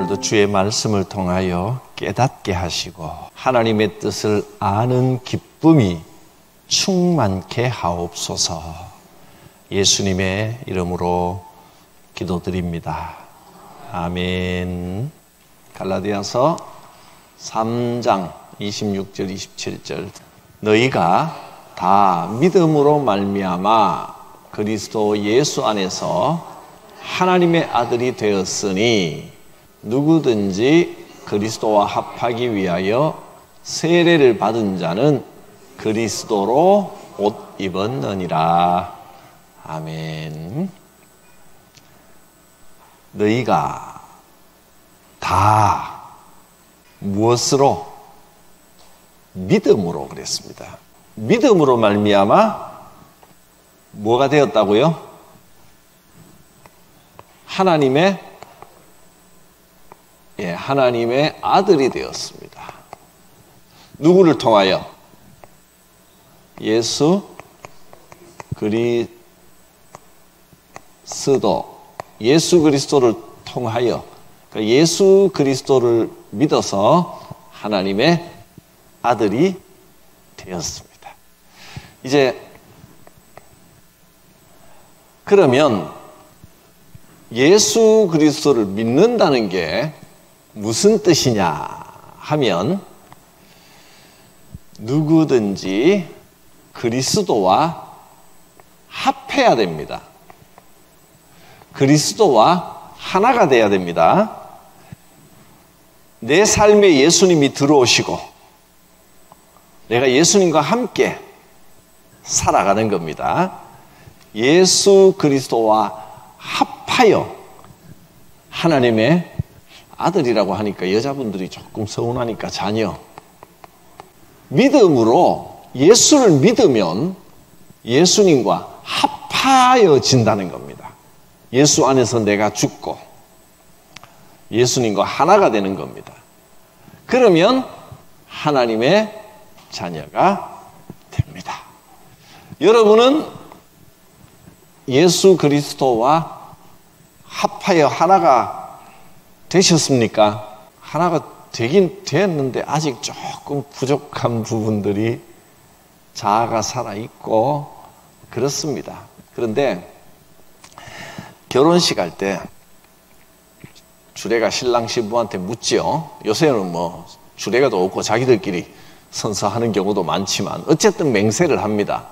오늘도 주의 말씀을 통하여 깨닫게 하시고 하나님의 뜻을 아는 기쁨이 충만케 하옵소서. 예수님의 이름으로 기도드립니다. 아멘. 갈라디아서 3장 26절 27절 너희가 다 믿음으로 말미암아 그리스도 예수 안에서 하나님의 아들이 되었으니 누구든지 그리스도와 합하기 위하여 세례를 받은 자는 그리스도로 옷 입었느니라. 아멘. 너희가 다 무엇으로? 믿음으로 그랬습니다. 믿음으로 말미암아 뭐가 되었다고요? 하나님의 아들이 되었습니다. 누구를 통하여? 예수 그리스도를 통하여, 그러니까 예수 그리스도를 믿어서 하나님의 아들이 되었습니다. 이제 그러면 예수 그리스도를 믿는다는 게 무슨 뜻이냐 하면 누구든지 그리스도와 합해야 됩니다. 그리스도와 하나가 돼야 됩니다. 내 삶에 예수님이 들어오시고 내가 예수님과 함께 살아가는 겁니다. 예수 그리스도와 합하여 하나님의 아들이라고 하니까 여자분들이 조금 서운하니까 자녀. 믿음으로 예수를 믿으면 예수님과 합하여진다는 겁니다. 예수 안에서 내가 죽고 예수님과 하나가 되는 겁니다. 그러면 하나님의 자녀가 됩니다. 여러분은 예수 그리스도와 합하여 하나가 되셨습니까? 하나가 되긴 됐는데 아직 조금 부족한 부분들이 자아가 살아있고 그렇습니다. 그런데 결혼식 할 때 주례가 신랑 신부한테 묻지요. 요새는 뭐 주례가도 없고 자기들끼리 선서하는 경우도 많지만 어쨌든 맹세를 합니다.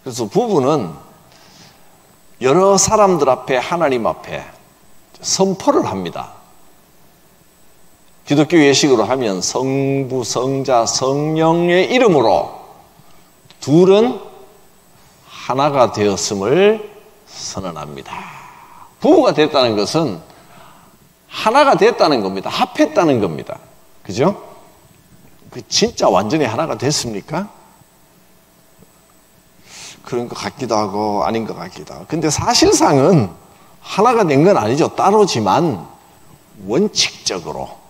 그래서 부부는 여러 사람들 앞에 하나님 앞에 선포를 합니다. 기독교 예식으로 하면 성부, 성자, 성령의 이름으로 둘은 하나가 되었음을 선언합니다. 부부가 됐다는 것은 하나가 됐다는 겁니다. 합했다는 겁니다. 그죠? 진짜 완전히 하나가 됐습니까? 그런 것 같기도 하고 아닌 것 같기도 하고. 근데 사실상은 하나가 된 건 아니죠. 따로지만 원칙적으로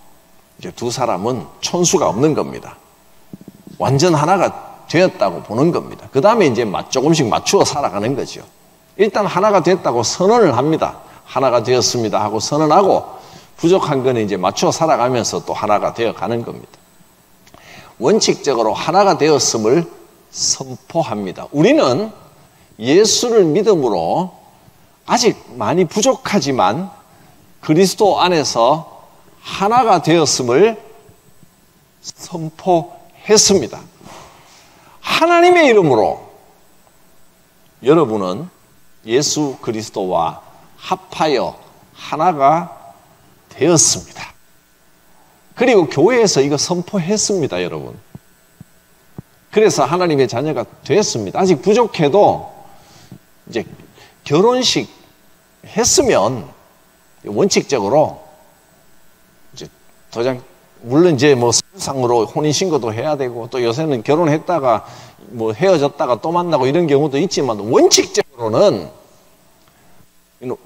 이제 두 사람은 촌수가 없는 겁니다. 완전 하나가 되었다고 보는 겁니다. 그 다음에 이제 조금씩 맞추어 살아가는 거죠. 일단 하나가 됐다고 선언을 합니다. 하나가 되었습니다 하고 선언하고 부족한 거는 이제 맞추어 살아가면서 또 하나가 되어 가는 겁니다. 원칙적으로 하나가 되었음을 선포합니다. 우리는 예수를 믿음으로 아직 많이 부족하지만 그리스도 안에서 하나가 되었음을 선포했습니다. 하나님의 이름으로 여러분은 예수 그리스도와 합하여 하나가 되었습니다. 그리고 교회에서 이거 선포했습니다, 여러분. 그래서 하나님의 자녀가 됐습니다. 아직 부족해도 이제 결혼식 했으면 원칙적으로 이제 도장 물론 이제 뭐 상으로 혼인신고도 해야 되고 또 요새는 결혼했다가 뭐 헤어졌다가 또 만나고 이런 경우도 있지만 원칙적으로는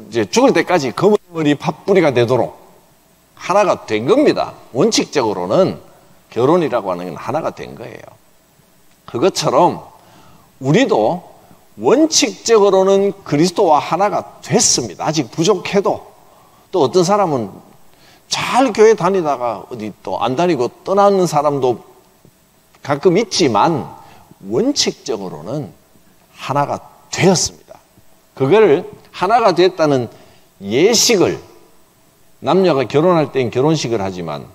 이제 죽을 때까지 검은 머리 팥뿌리가 되도록 하나가 된 겁니다. 원칙적으로는 결혼이라고 하는 건 하나가 된 거예요. 그것처럼 우리도 원칙적으로는 그리스도와 하나가 됐습니다. 아직 부족해도 또 어떤 사람은 잘 교회 다니다가 어디 또 안 다니고 떠나는 사람도 가끔 있지만 원칙적으로는 하나가 되었습니다. 그걸 하나가 됐다는 예식을, 남녀가 결혼할 땐 결혼식을 하지만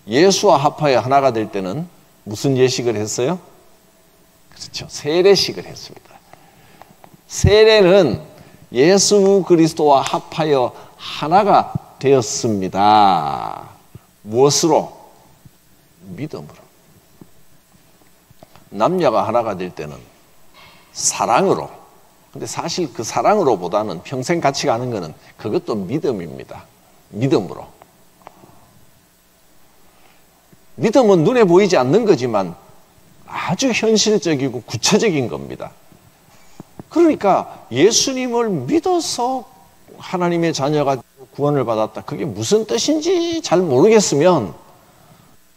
예수와 합하여 하나가 될 때는 무슨 예식을 했어요? 그렇죠. 세례식을 했습니다. 세례는 예수 그리스도와 합하여 하나가 되었습니다. 무엇으로? 믿음으로. 남녀가 하나가 될 때는 사랑으로. 근데 사실 그 사랑으로보다는 평생 같이 가는 것은 그것도 믿음입니다. 믿음으로. 믿음은 눈에 보이지 않는 거지만 아주 현실적이고 구체적인 겁니다. 그러니까 예수님을 믿어서 하나님의 자녀가 구원을 받았다. 그게 무슨 뜻인지 잘 모르겠으면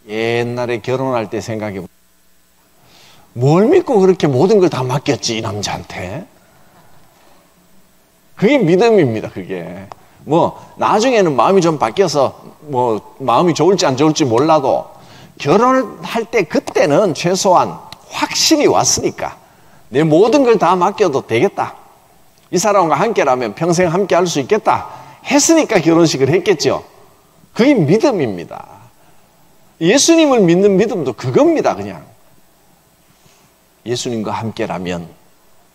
옛날에 결혼할 때 생각해 보세요. 뭘 믿고 그렇게 모든 걸 다 맡겼지, 이 남자한테? 그게 믿음입니다, 그게. 나중에는 마음이 좀 바뀌어서, 마음이 좋을지 안 좋을지 몰라도, 결혼할 때 그때는 최소한 확신이 왔으니까, 내 모든 걸 다 맡겨도 되겠다. 이 사람과 함께라면 평생 함께 할 수 있겠다. 했으니까 결혼식을 했겠죠. 그게 믿음입니다. 예수님을 믿는 믿음도 그겁니다, 그냥. 예수님과 함께라면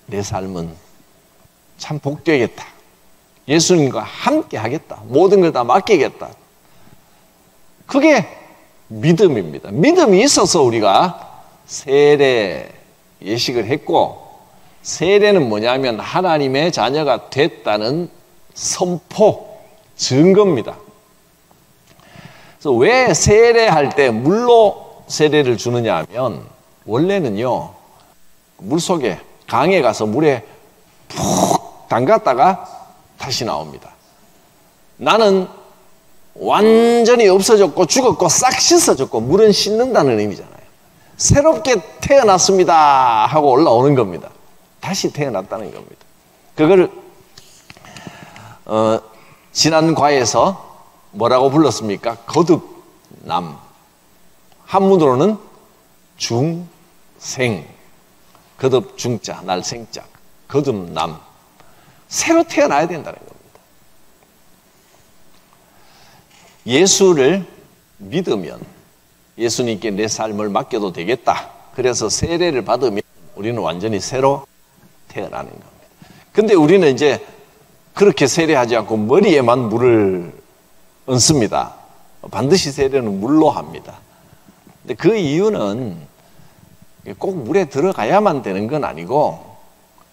내 삶은 참 복되겠다. 예수님과 함께 하겠다. 모든 걸 다 맡기겠다. 그게 믿음입니다. 믿음이 있어서 우리가 세례 예식을 했고, 세례는 뭐냐면 하나님의 자녀가 됐다는 선포, 증거입니다. 그래서 왜 세례할 때 물로 세례를 주느냐 하면, 원래는요, 물속에, 강에 가서 물에 푹 담갔다가 다시 나옵니다. 나는 완전히 없어졌고 죽었고 싹 씻어졌고 물은 씻는다는 의미잖아요. 새롭게 태어났습니다 하고 올라오는 겁니다. 다시 태어났다는 겁니다. 그걸 지난 과에서 뭐라고 불렀습니까? 거듭남. 한문으로는 중생. 거듭 중자, 날생자. 거듭남. 새로 태어나야 된다는 겁니다. 예수를 믿으면 예수님께 내 삶을 맡겨도 되겠다. 그래서 세례를 받으면 우리는 완전히 새로 태어나는 겁니다. 근데 우리는 이제 그렇게 세례하지 않고 머리에만 물을 얹습니다. 반드시 세례는 물로 합니다. 근데 그 이유는 꼭 물에 들어가야만 되는 건 아니고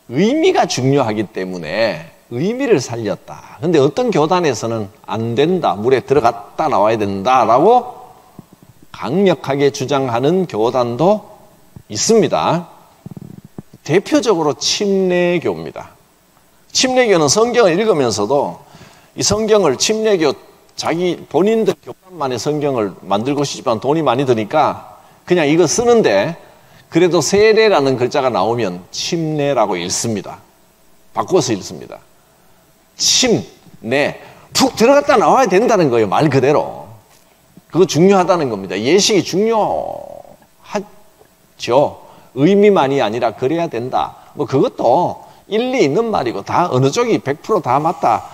의미가 중요하기 때문에 의미를 살렸다. 근데 어떤 교단에서는 안 된다. 물에 들어갔다 나와야 된다라고 강력하게 주장하는 교단도 있습니다. 대표적으로 침례교입니다. 침례교는 성경을 읽으면서도 이 성경을 침례교 자기 본인들 교단만의 성경을 만들고 싶지만 돈이 많이 드니까 그냥 이거 쓰는데 그래도 세례라는 글자가 나오면 침례라고 읽습니다. 바꿔서 읽습니다. 침례, 푹 들어갔다 나와야 된다는 거예요. 말 그대로. 그거 중요하다는 겁니다. 예식이 중요하죠. 의미만이 아니라 그래야 된다. 그것도 일리 있는 말이고 다 어느 쪽이 100% 맞다.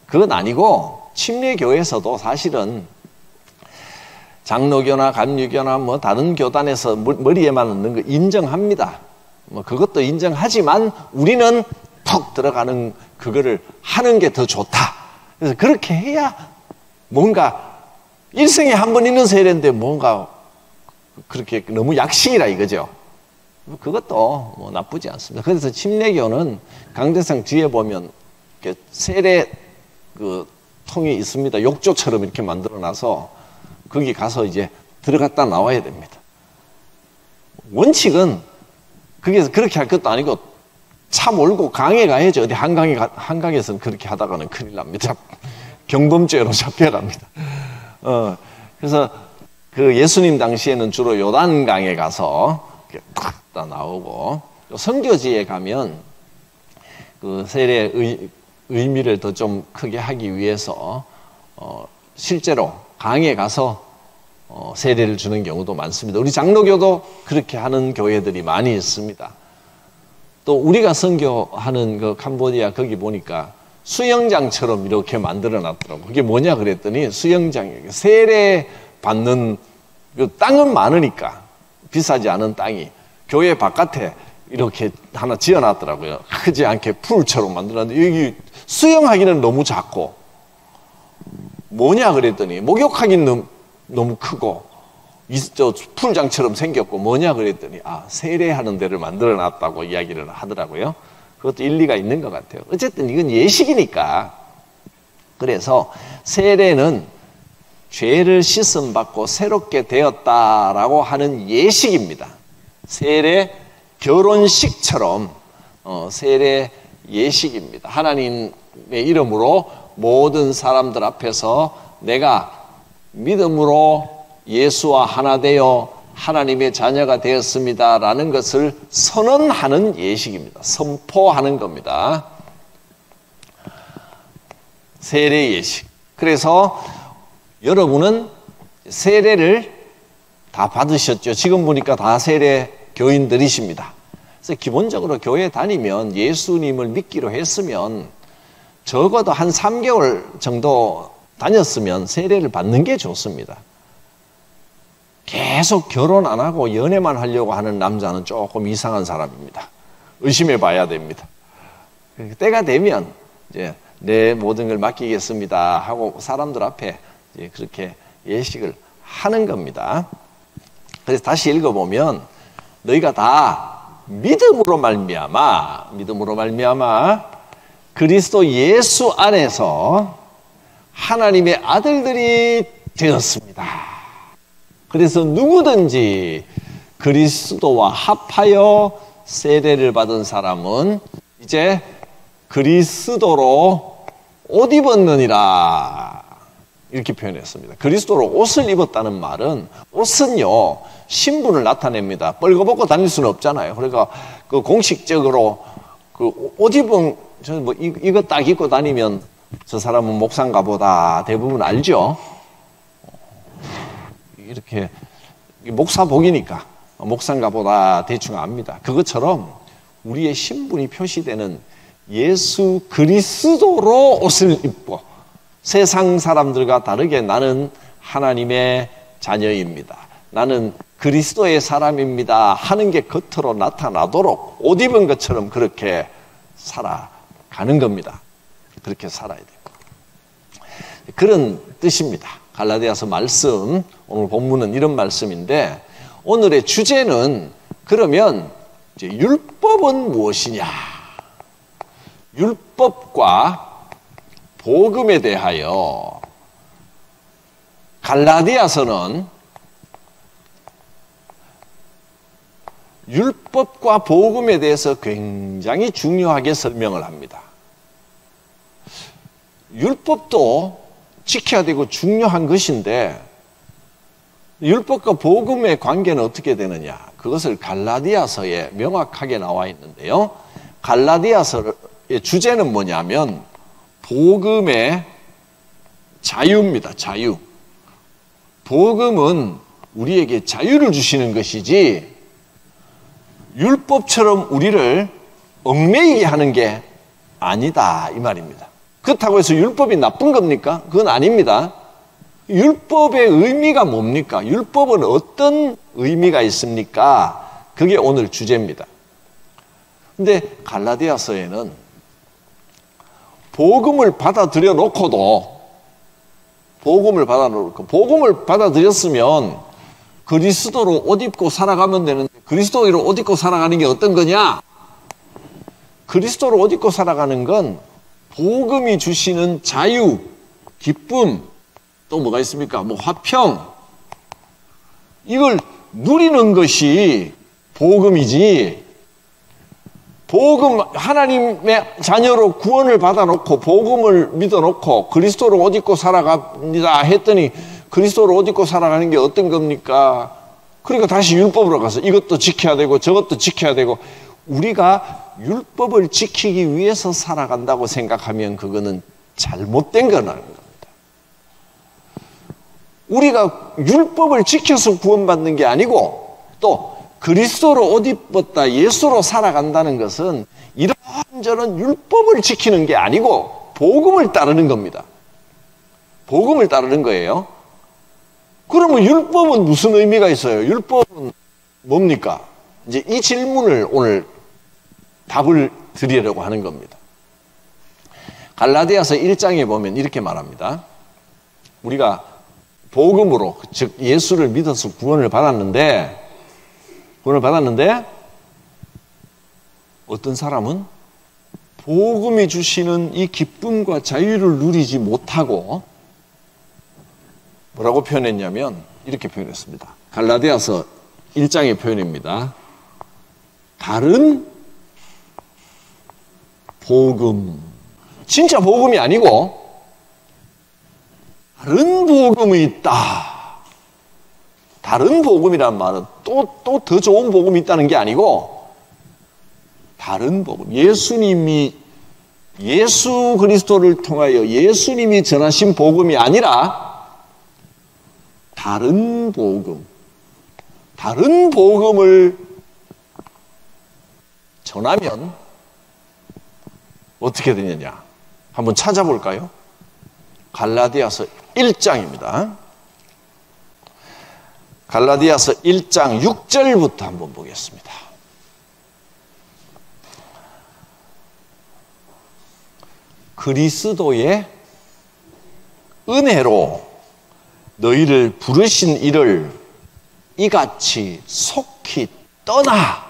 그건 아니고 침례교에서도 사실은 장로교나 감리교나 다른 교단에서 머리에만 넣는 거 인정합니다. 그것도 인정하지만 우리는 턱 들어가는 그거를 하는 게 더 좋다. 그래서 그렇게 해야 뭔가 일생에 한 번 있는 세례인데 뭔가 그렇게 너무 약식이라 이거죠. 그것도 나쁘지 않습니다. 그래서 침례교는 강대상 뒤에 보면 이렇게 세례 그 통이 있습니다. 욕조처럼 이렇게 만들어놔서 거기 가서 이제 들어갔다 나와야 됩니다. 원칙은 그게 그렇게 할 것도 아니고 차 몰고 강에 가야죠. 어디 한강에서는 그렇게 하다가는 큰일 납니다. 경범죄로 잡혀갑니다. 그래서 그 예수님 당시에는 주로 요단강에 가서 이렇게 탁 나오고 선교지에 가면 그 세례의 의미를 더 좀 크게 하기 위해서 실제로 강에 가서 세례를 주는 경우도 많습니다. 우리 장로교도 그렇게 하는 교회들이 많이 있습니다. 또 우리가 선교하는 그 캄보디아 거기 보니까 수영장처럼 이렇게 만들어 놨더라고요. 그게 뭐냐 그랬더니 수영장이에요. 세례 받는 그 땅은 많으니까 비싸지 않은 땅이 교회 바깥에 이렇게 하나 지어 놨더라고요. 크지 않게 풀처럼 만들어 놨는데 여기 수영하기는 너무 작고 뭐냐 그랬더니 목욕하기는 너무 크고 저 풀장처럼 생겼고 뭐냐 그랬더니 세례하는 데를 만들어 놨다고 이야기를 하더라고요. 그것도 일리가 있는 것 같아요. 어쨌든 이건 예식이니까. 그래서 세례는 죄를 씻음 받고 새롭게 되었다라고 하는 예식입니다. 세례 결혼식처럼 세례 예식입니다. 하나님의 이름으로 모든 사람들 앞에서 내가 믿음으로 예수와 하나 되어 하나님의 자녀가 되었습니다라는 것을 선언하는 예식입니다. 선포하는 겁니다. 세례 예식. 그래서 여러분은 세례를 다 받으셨죠. 지금 보니까 다 세례 교인들이십니다. 그래서 기본적으로 교회 다니면 예수님을 믿기로 했으면 적어도 한 3개월 정도 다녔으면 세례를 받는 게 좋습니다. 계속 결혼 안 하고 연애만 하려고 하는 남자는 조금 이상한 사람입니다. 의심해 봐야 됩니다. 때가 되면 이제 내 모든 걸 맡기겠습니다 하고 사람들 앞에 이제 그렇게 예식을 하는 겁니다. 그래서 다시 읽어보면 너희가 다 믿음으로 말미암아 그리스도 예수 안에서 하나님의 아들들이 되었습니다. 그래서 누구든지 그리스도와 합하여 세례를 받은 사람은 이제 그리스도로 옷 입었느니라 이렇게 표현했습니다. 그리스도로 옷을 입었다는 말은 옷은요 신분을 나타냅니다. 뻘거벗고 다닐 수는 없잖아요. 그러니까 그 공식적으로 그 옷 입은 저는 뭐 이거 딱 입고 다니면 저 사람은 목사인가 보다 대부분 알죠. 이렇게 목사복이니까 목사인가 보다 대충 압니다. 그것처럼 우리의 신분이 표시되는 예수 그리스도로 옷을 입고 세상 사람들과 다르게 나는 하나님의 자녀입니다. 나는 그리스도의 사람입니다 하는 게 겉으로 나타나도록 옷 입은 것처럼 그렇게 살아가는 겁니다. 그렇게 살아야 돼요. 그런 뜻입니다. 갈라디아서 말씀, 오늘 본문은 이런 말씀인데 오늘의 주제는 그러면 이제 율법은 무엇이냐? 율법과 복음에 대하여 갈라디아서는 율법과 복음에 대해서 굉장히 중요하게 설명을 합니다. 율법도 지켜야 되고 중요한 것인데 율법과 복음의 관계는 어떻게 되느냐? 그것을 갈라디아서에 명확하게 나와 있는데요. 갈라디아서의 주제는 뭐냐면 복음의 자유입니다. 자유. 복음은 우리에게 자유를 주시는 것이지 율법처럼 우리를 얽매이게 하는 게 아니다 이 말입니다. 그렇다고 해서 율법이 나쁜 겁니까? 그건 아닙니다. 율법의 의미가 뭡니까? 율법은 어떤 의미가 있습니까? 그게 오늘 주제입니다. 근데 갈라디아서에는 복음을 받아들여 놓고도 복음을 받아들였으면 그리스도로 옷 입고 살아가면 되는데 그리스도로 옷 입고 살아가는 게 어떤 거냐? 그리스도로 옷 입고 살아가는 건 복음이 주시는 자유, 기쁨, 또 뭐가 있습니까? 뭐 화평, 이걸 누리는 것이 복음이지. 복음, 하나님의 자녀로 구원을 받아놓고 복음을 믿어놓고 그리스도로 옷 입고 살아갑니다 했더니 그리스도로 옷 입고 살아가는 게 어떤 겁니까? 그러니까 다시 율법으로 가서 이것도 지켜야 되고 저것도 지켜야 되고 우리가 율법을 지키기 위해서 살아간다고 생각하면 그거는 잘못된 거라는 겁니다. 우리가 율법을 지켜서 구원받는 게 아니고 또 그리스도로 옷 입었다 예수로 살아간다는 것은 이런저런 율법을 지키는 게 아니고 복음을 따르는 겁니다. 복음을 따르는 거예요. 그러면 율법은 무슨 의미가 있어요? 율법은 뭡니까? 이제 이 질문을 오늘 답을 드리려고 하는 겁니다. 갈라디아서 1장에 보면 이렇게 말합니다. 우리가 복음으로 즉 예수를 믿어서 구원을 받았는데 어떤 사람은 복음이 주시는 이 기쁨과 자유를 누리지 못하고 뭐라고 표현했냐면 이렇게 표현했습니다. 갈라디아서 1장의 표현입니다. 다른 복음, 진짜 복음이 아니고 다른 복음이 있다. 다른 복음이란 말은 또 더 좋은 복음이 있다는 게 아니고 다른 복음, 예수 그리스도를 통하여 예수님이 전하신 복음이 아니라 다른 복음을 전하면 어떻게 되느냐? 한번 찾아볼까요? 갈라디아서 1장입니다. 갈라디아서 1장 6절부터 한번 보겠습니다. 그리스도의 은혜로 너희를 부르신 이를 이같이 속히 떠나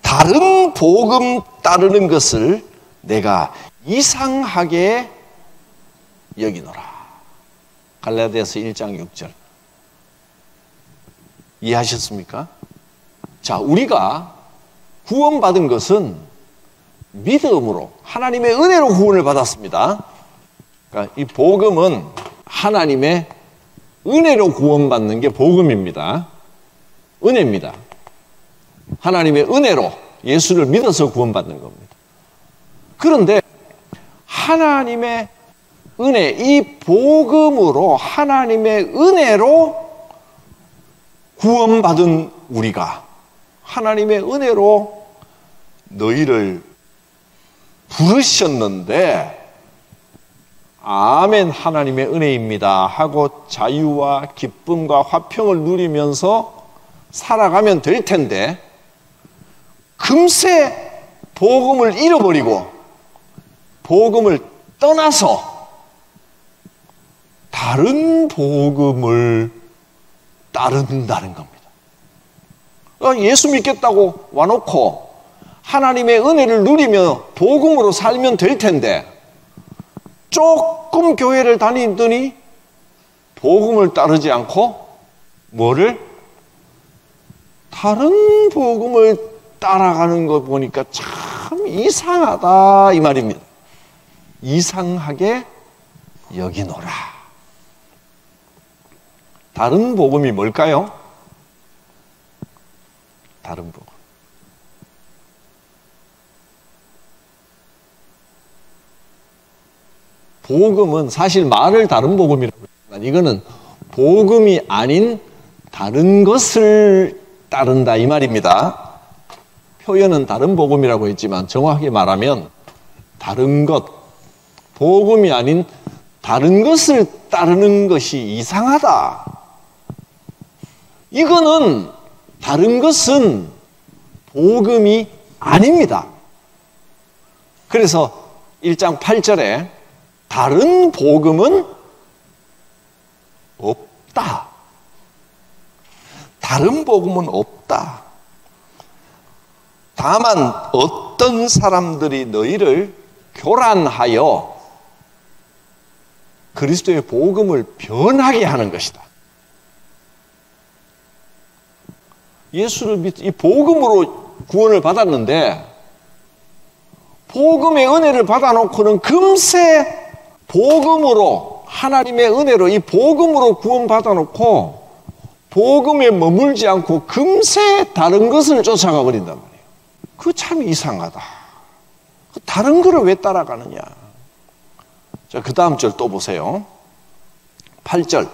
다른 복음 따르는 것을 내가 이상하게 여기노라. 갈라디아서 1장 6절 이해하셨습니까? 자, 우리가 구원받은 것은 믿음으로 하나님의 은혜로 구원을 받았습니다. 그러니까 이 복음은 하나님의 은혜로 구원받는 게 복음입니다. 은혜입니다. 하나님의 은혜로 예수를 믿어서 구원받는 겁니다. 그런데 하나님의 은혜, 이 복음으로 하나님의 은혜로 구원받은 우리가 하나님의 은혜로 너희를 부르셨는데 아멘 하나님의 은혜입니다 하고 자유와 기쁨과 화평을 누리면서 살아가면 될 텐데 금세 복음을 잃어버리고 복음을 떠나서 다른 복음을 따른다는 겁니다. 예수 믿겠다고 와놓고 하나님의 은혜를 누리며 복음으로 살면 될 텐데 조금 교회를 다니더니 복음을 따르지 않고 뭐를? 다른 복음을 따라가는 거 보니까 참 이상하다 이 말입니다. 이상하게 여기노라. 다른 복음이 뭘까요? 다른 복음. 복음은 사실 말을 다른 복음이라고 하지만 이거는 복음이 아닌 다른 것을 따른다 이 말입니다. 표현은 다른 복음이라고 했지만 정확하게 말하면 다른 것, 복음이 아닌 다른 것을 따르는 것이 이상하다. 이거는 다른 것은 복음이 아닙니다. 그래서 1장 8절에 다른 복음은 없다. 다른 복음은 없다. 다만 어떤 사람들이 너희를 교란하여 그리스도의 복음을 변하게 하는 것이다. 예수를 이 복음으로 구원을 받았는데 복음의 은혜를 받아놓고는 금세 복음으로 하나님의 은혜로 이 복음으로 구원 받아놓고 복음에 머물지 않고 금세 다른 것을 쫓아가 버린단 말이에요. 그거 참 이상하다. 다른 거를 왜 따라가느냐. 자, 그 다음 절 또 보세요. 8절.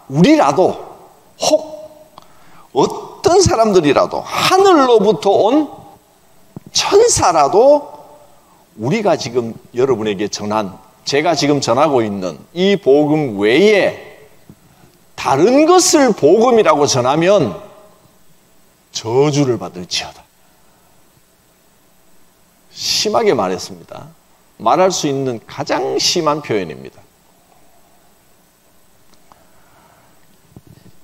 우리라도 혹 어떤 사람들이라도 하늘로부터 온 천사라도 우리가 지금 여러분에게 제가 지금 전하고 있는 이 복음 외에 다른 것을 복음이라고 전하면 저주를 받을지어다. 심하게 말했습니다. 말할 수 있는 가장 심한 표현입니다.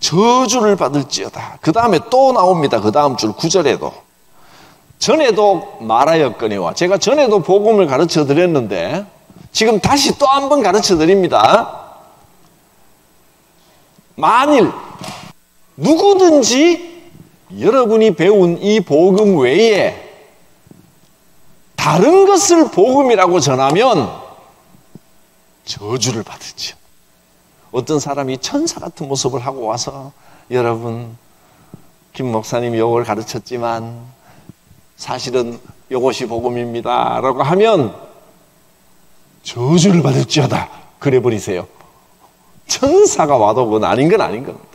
저주를 받을지어다. 그 다음에 또 나옵니다. 그 다음 줄 9절에도. 전에도 말하였거니와, 제가 전에도 복음을 가르쳐 드렸는데 지금 다시 또 한 번 가르쳐 드립니다. 만일 누구든지 여러분이 배운 이 복음 외에 다른 것을 복음이라고 전하면 저주를 받을지어다. 어떤 사람이 천사 같은 모습을 하고 와서 여러분, 김 목사님이 요걸 가르쳤지만 사실은 요것이 복음입니다 라고 하면 저주를 받을지어다. 그래 버리세요. 천사가 와도 그건 아닌 건 아닌 겁니다.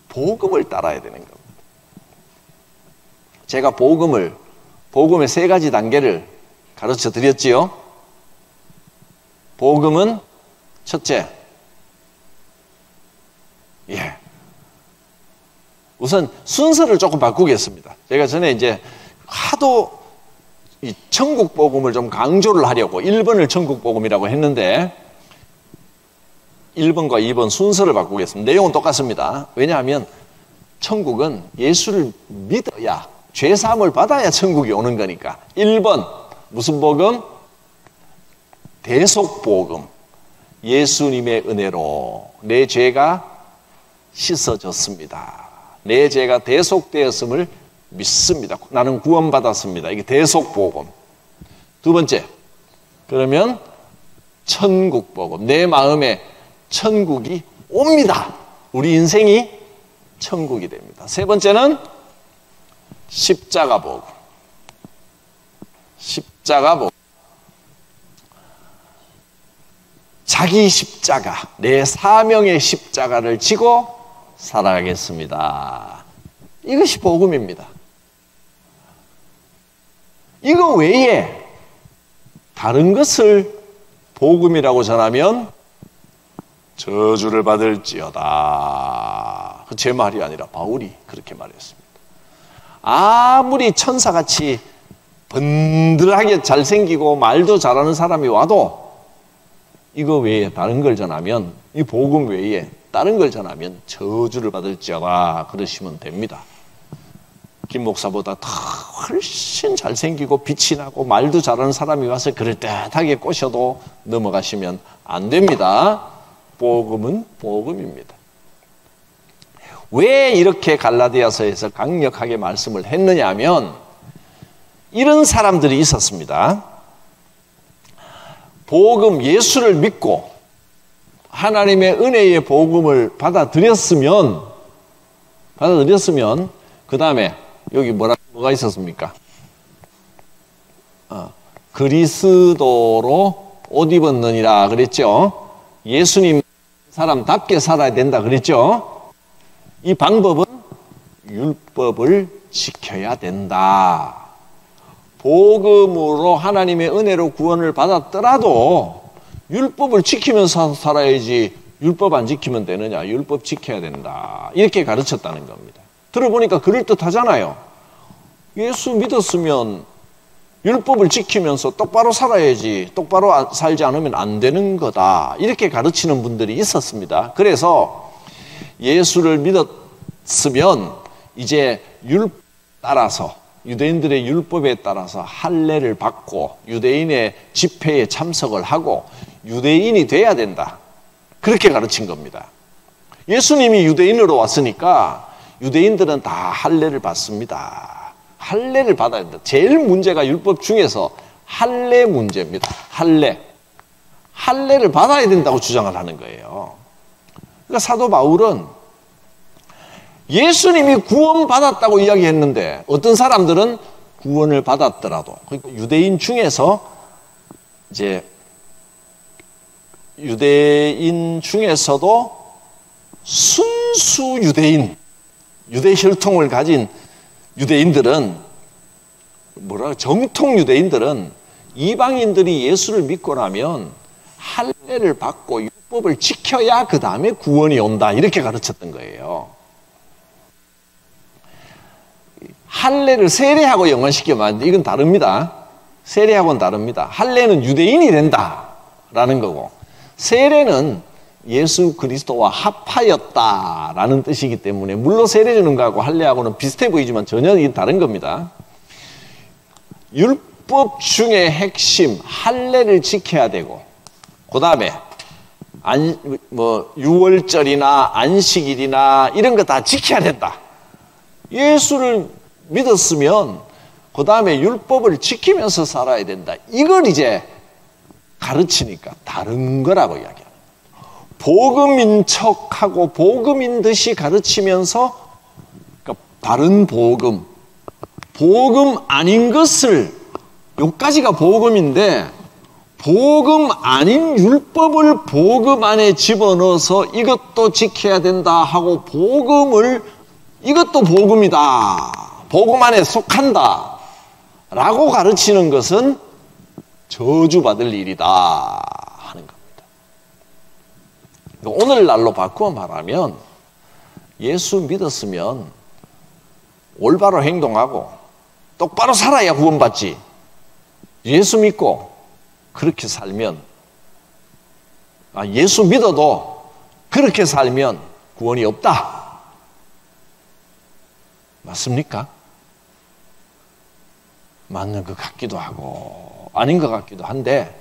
복음을 따라야 되는 겁니다. 제가 복음의 3가지 단계를 가르쳐 드렸지요. 복음은 첫째, 우선 순서를 조금 바꾸겠습니다. 제가 전에 이제 하도 이 천국 복음을 좀 강조를 하려고 1번을 천국 복음이라고 했는데 1번과 2번 순서를 바꾸겠습니다. 내용은 똑같습니다. 왜냐하면 천국은 예수를 믿어야, 죄 사함을 받아야 천국이 오는 거니까. 1번 무슨 복음? 대속복음. 예수님의 은혜로 내 죄가 씻어졌습니다. 내 죄가 대속되었음을 믿습니다. 나는 구원받았습니다. 이게 대속복음. 두 번째, 그러면 천국복음. 내 마음에 천국이 옵니다. 우리 인생이 천국이 됩니다. 세 번째는 십자가복음. 십자가복음. 자기 십자가, 내 사명의 십자가를 지고 살아가겠습니다. 이것이 복음입니다. 이거 외에 다른 것을 복음이라고 전하면 저주를 받을지어다. 제 말이 아니라 바울이 그렇게 말했습니다. 아무리 천사같이 번들하게 잘생기고 말도 잘하는 사람이 와도 이거 외에 다른 걸 전하면, 이 복음 외에 다른 걸 전하면 저주를 받을지어다 그러시면 됩니다. 김 목사보다 더 훨씬 잘생기고 빛이 나고 말도 잘하는 사람이 와서 그럴듯하게 꼬셔도 넘어가시면 안 됩니다. 복음은 복음입니다. 왜 이렇게 갈라디아서에서 강력하게 말씀을 했느냐 하면 이런 사람들이 있었습니다. 복음, 예수를 믿고 하나님의 은혜의 복음을 받아들였으면 그 다음에 여기 뭐가 있었습니까? 그리스도로 옷 입었느니라 그랬죠. 예수님 사람답게 살아야 된다 그랬죠. 이 방법은 율법을 지켜야 된다. 복음으로 하나님의 은혜로 구원을 받았더라도 율법을 지키면서 살아야지 율법 안 지키면 되느냐. 율법 지켜야 된다. 이렇게 가르쳤다는 겁니다. 들어보니까 그럴듯하잖아요. 예수 믿었으면 율법을 지키면서 똑바로 살아야지 똑바로 살지 않으면 안 되는 거다. 이렇게 가르치는 분들이 있었습니다. 그래서 예수를 믿었으면 이제 율법 따라서 유대인들의 율법에 따라서 할례를 받고 유대인의 집회에 참석을 하고 유대인이 돼야 된다. 그렇게 가르친 겁니다. 예수님이 유대인으로 왔으니까 유대인들은 다 할례를 받습니다. 할례를 받아야 된다. 제일 문제가 율법 중에서 할례 문제입니다. 할례를 받아야 된다고 주장을 하는 거예요. 그러니까 사도 바울은 예수님이 구원받았다고 이야기했는데 어떤 사람들은 구원을 받았더라도 그러니까 유대인 중에서 이제 유대인 중에서도 순수 유대인, 유대 혈통을 가진 유대인들은 정통 유대인들은 이방인들이 예수를 믿고 나면 할례를 받고 율법을 지켜야 그 다음에 구원이 온다, 이렇게 가르쳤던 거예요. 할례를 세례하고 연관시키면 이건 다릅니다. 세례하고는 다릅니다. 할례는 유대인이 된다라는 거고, 세례는 예수 그리스도와 합하였다라는 뜻이기 때문에, 물론 세례 주는 거하고 할례하고는 비슷해 보이지만 전혀 이게 다른 겁니다. 율법 중에 핵심 할례를 지켜야 되고, 그 다음에 유월절이나 안식일이나 이런 거 다 지켜야 된다. 예수를 믿었으면 그 다음에 율법을 지키면서 살아야 된다. 이걸 이제 가르치니까 다른 거라고 이야기합니다. 복음인 척하고 복음인 듯이 가르치면서, 그러니까 바른 복음, 복음 아닌 것을, 여기까지가 복음인데 복음 아닌 율법을 복음 안에 집어넣어서 이것도 지켜야 된다 하고, 복음을 이것도 복음이다, 복음 안에 속한다 라고 가르치는 것은 저주받을 일이다 하는 겁니다. 오늘날로 바꾸어 말하면, 예수 믿었으면 올바로 행동하고 똑바로 살아야 구원받지, 예수 믿고 그렇게 살면, 예수 믿어도 그렇게 살면 구원이 없다. 맞습니까? 맞는 것 같기도 하고 아닌 것 같기도 한데,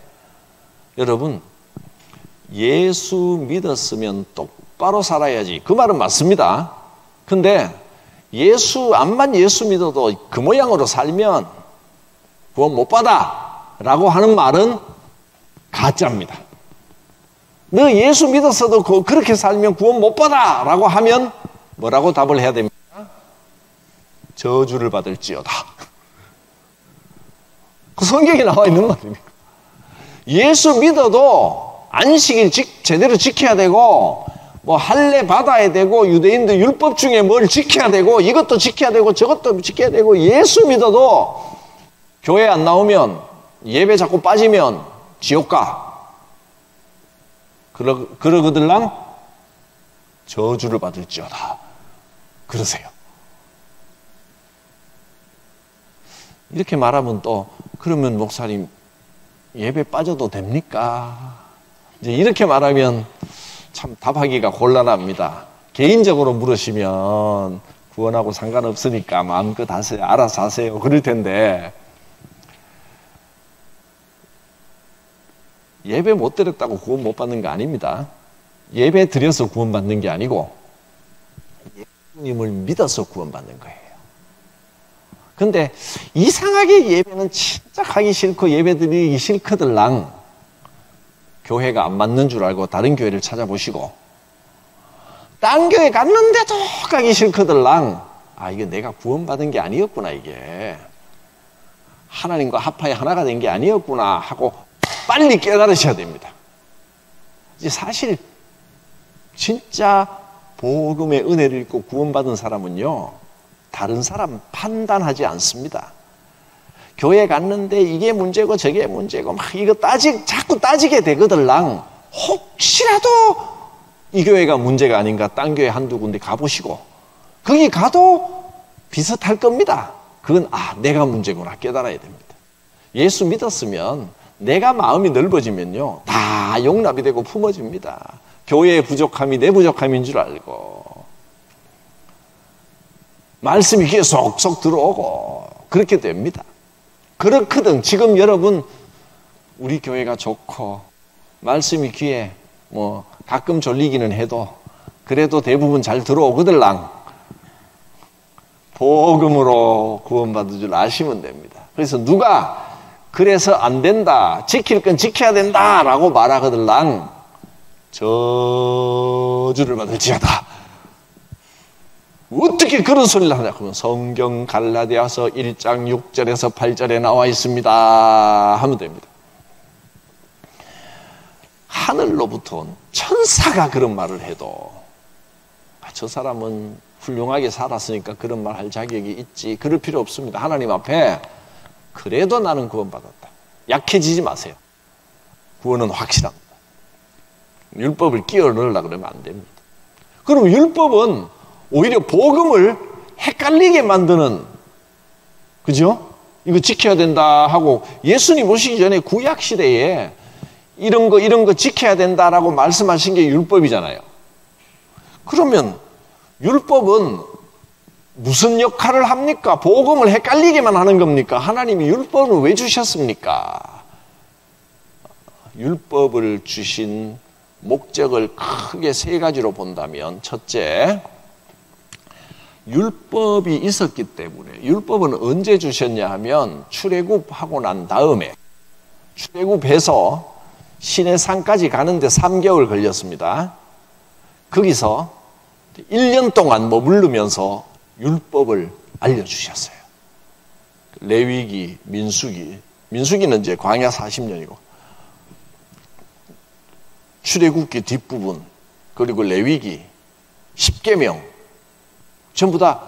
여러분, 예수 믿었으면 똑바로 살아야지, 그 말은 맞습니다. 근데 암만 예수 믿어도 그 모양으로 살면 구원 못 받아 라고 하는 말은 가짜입니다. 너 예수 믿었어도 그렇게 살면 구원 못 받아 라고 하면 뭐라고 답을 해야 됩니까? 저주를 받을지어다. 그 성경에 나와 있는 말입니다. 예수 믿어도 안식일 제대로 지켜야 되고, 할례 받아야 되고, 유대인들 율법 중에 뭘 지켜야 되고, 이것도 지켜야 되고 저것도 지켜야 되고, 예수 믿어도 교회 안 나오면, 예배 자꾸 빠지면 지옥 가. 그러거들랑 저주를 받을지어다 그러세요. 이렇게 말하면 또, 그러면 목사님 예배 빠져도 됩니까? 이제 이렇게 말하면 참 답하기가 곤란합니다. 개인적으로 물으시면 구원하고 상관없으니까 마음껏 하세요, 알아서 하세요, 그럴 텐데, 예배 못 드렸다고 구원 못 받는 거 아닙니다. 예배 드려서 구원 받는 게 아니고 예수님을 믿어서 구원 받는 거예요. 근데 이상하게 예배는 진짜 가기 싫고 예배 드리기 싫거들랑 교회가 안 맞는 줄 알고 다른 교회를 찾아보시고, 딴 교회 갔는데도 가기 싫거들랑 이게 내가 구원받은 게 아니었구나, 이게 하나님과 합하여 하나가 된 게 아니었구나 하고 빨리 깨달으셔야 됩니다. 이제 사실 진짜 복음의 은혜를 입고 구원받은 사람은요, 다른 사람 판단하지 않습니다. 교회 갔는데 이게 문제고 저게 문제고 막 이거 자꾸 따지게 되거들랑, 혹시라도 이 교회가 문제가 아닌가 딴 교회 한두 군데 가보시고, 거기 가도 비슷할 겁니다. 그건 내가 문제구나 깨달아야 됩니다. 예수 믿었으면 내가 마음이 넓어지면요, 다 용납이 되고 품어집니다. 교회의 부족함이 내 부족함인 줄 알고, 말씀이 귀에 쏙쏙 들어오고 그렇게 됩니다. 그렇거든. 지금 여러분 우리 교회가 좋고 말씀이 귀에 가끔 졸리기는 해도 그래도 대부분 잘 들어오거들랑 복음으로 구원받은 줄 아시면 됩니다. 그래서 누가 그래서 안 된다, 지킬 건 지켜야 된다 라고 말하거들랑 저주를 받을지어다. 어떻게 그런 소리를 하냐? 그러면 성경 갈라디아서 1장 6절에서 8절에 나와 있습니다 하면 됩니다. 하늘로부터 온 천사가 그런 말을 해도 저 사람은 훌륭하게 살았으니까 그런 말 할 자격이 있지, 그럴 필요 없습니다. 하나님 앞에 그래도 나는 구원받았다. 약해지지 마세요. 구원은 확실합니다. 율법을 끼워 넣으려고 그러면 안 됩니다. 그럼 율법은 오히려 복음을 헷갈리게 만드는, 그죠? 이거 지켜야 된다 하고, 예수님 오시기 전에 구약 시대에 이런 거 지켜야 된다라고 말씀하신 게 율법이잖아요. 그러면 율법은 무슨 역할을 합니까? 복음을 헷갈리게만 하는 겁니까? 하나님이 율법을 왜 주셨습니까? 율법을 주신 목적을 크게 세 가지로 본다면, 첫째, 율법이 있었기 때문에. 율법은 언제 주셨냐 하면 출애굽하고 난 다음에, 출애굽해서 시내산까지 가는데 3개월 걸렸습니다. 거기서 1년 동안 머무르면서 율법을 알려주셨어요. 레위기, 민수기는 이제 광야 40년이고, 출애굽기 뒷부분, 그리고 레위기, 10계명, 전부 다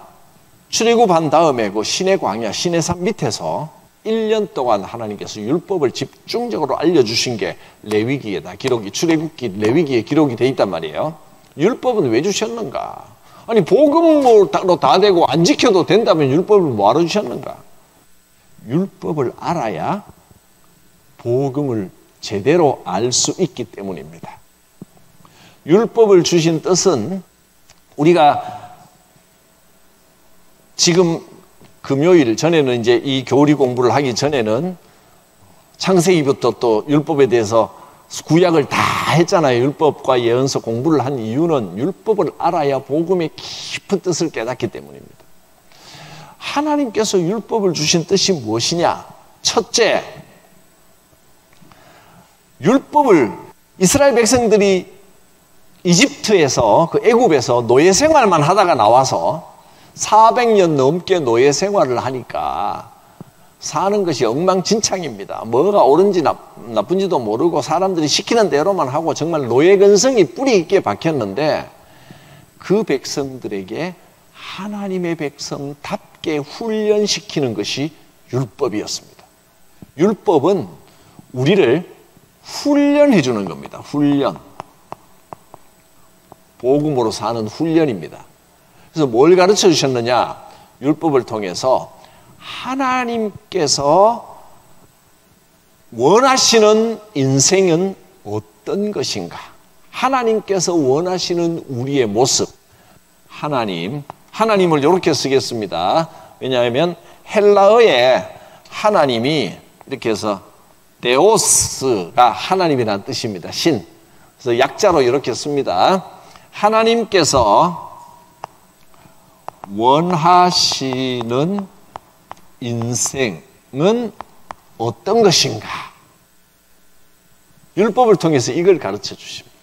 출애굽한 다음에 그 시내 광야, 시내산 밑에서 1년 동안 하나님께서 율법을 집중적으로 알려주신 게 레위기에 다 기록이, 출애굽기, 레위기에 기록이 돼 있단 말이에요. 율법은 왜 주셨는가? 아니, 복음으로 다 되고 안 지켜도 된다면 율법을 뭐하러 주셨는가? 율법을 알아야 복음을 제대로 알 수 있기 때문입니다. 율법을 주신 뜻은, 우리가 지금 금요일 전에는 이제 이 교리 공부를 하기 전에는 창세기부터 또 율법에 대해서 구약을 다 했잖아요. 율법과 예언서 공부를 한 이유는 율법을 알아야 복음의 깊은 뜻을 깨닫기 때문입니다. 하나님께서 율법을 주신 뜻이 무엇이냐? 첫째, 율법을 이스라엘 백성들이 이집트에서, 그 애굽에서 노예 생활만 하다가 나와서 400년 넘게 노예 생활을 하니까 사는 것이 엉망진창입니다. 뭐가 옳은지 나쁜지도 모르고 사람들이 시키는 대로만 하고 정말 노예 근성이 뿌리 있게 박혔는데, 그 백성들에게 하나님의 백성답게 훈련시키는 것이 율법이었습니다. 율법은 우리를 훈련해 주는 겁니다. 훈련. 복음으로 사는 훈련입니다. 그래서 뭘 가르쳐 주셨느냐? 율법을 통해서 하나님께서 원하시는 인생은 어떤 것인가? 하나님께서 원하시는 우리의 모습. 하나님을 이렇게 쓰겠습니다. 왜냐하면 헬라어에 하나님이 이렇게 해서 데오스가 하나님이라는 뜻입니다. 신. 그래서 약자로 이렇게 씁니다. 하나님께서 원하시는 인생은 어떤 것인가? 율법을 통해서 이걸 가르쳐 주십니다.